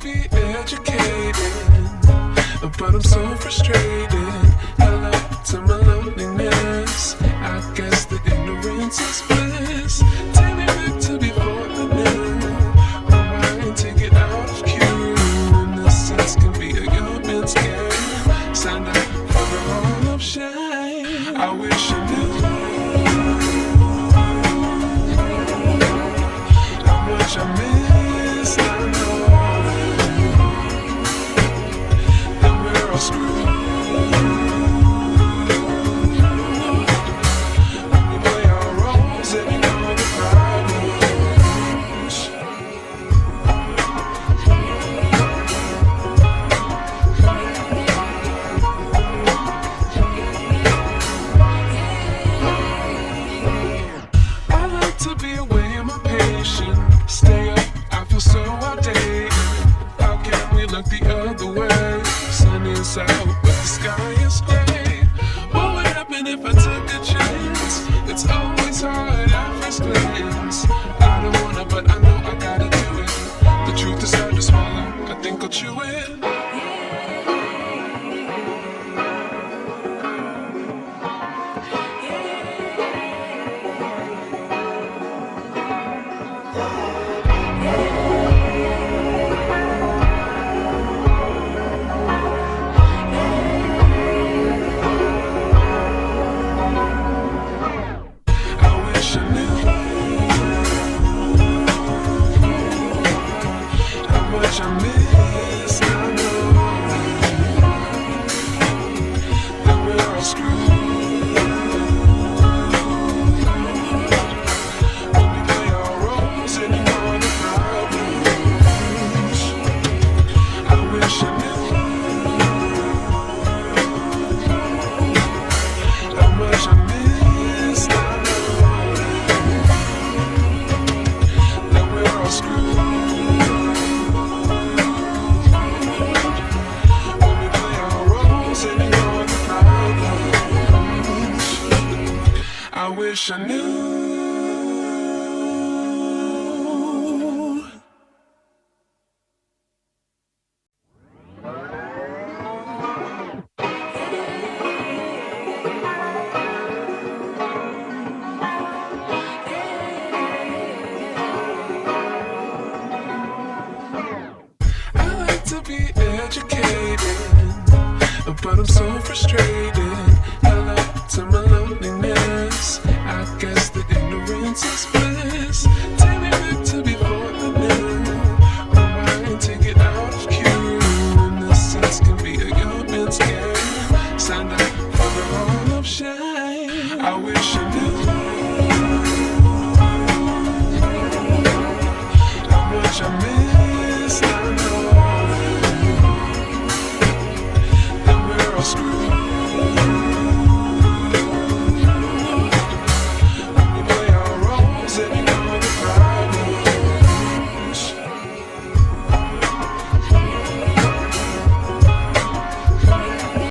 be educated, but I'm so frustrated. Hello to my loneliness. I guess that ignorance is bliss. Take me back to before I knew. Rewind to get out of queue. Innocence can be a young man's game. Sign up for the hall of shame. I wish I knew how much I miss. I know that we're all screwed. We play our roles and ignore the problems. I like to be away in my patient. Stay up, I feel so outdated. How can we look the other way? Sun is out, but the sky is gray. What would happen if I took a chance? It's always hard at first glance. I don't wanna, but I know I gotta do it. The truth is hard to swallow, I think I'll chew it. I wish I knew how much I miss. I know that we're all screwed. When we play our roles and ignore the problems. I wish I knew how much I miss. I know that we're all screwed. When we play our roles and ignore the problems. I wish I knew. I like to be educated, but I'm so frustrated. Hello to my loneliness. I guess that ignorance is bliss.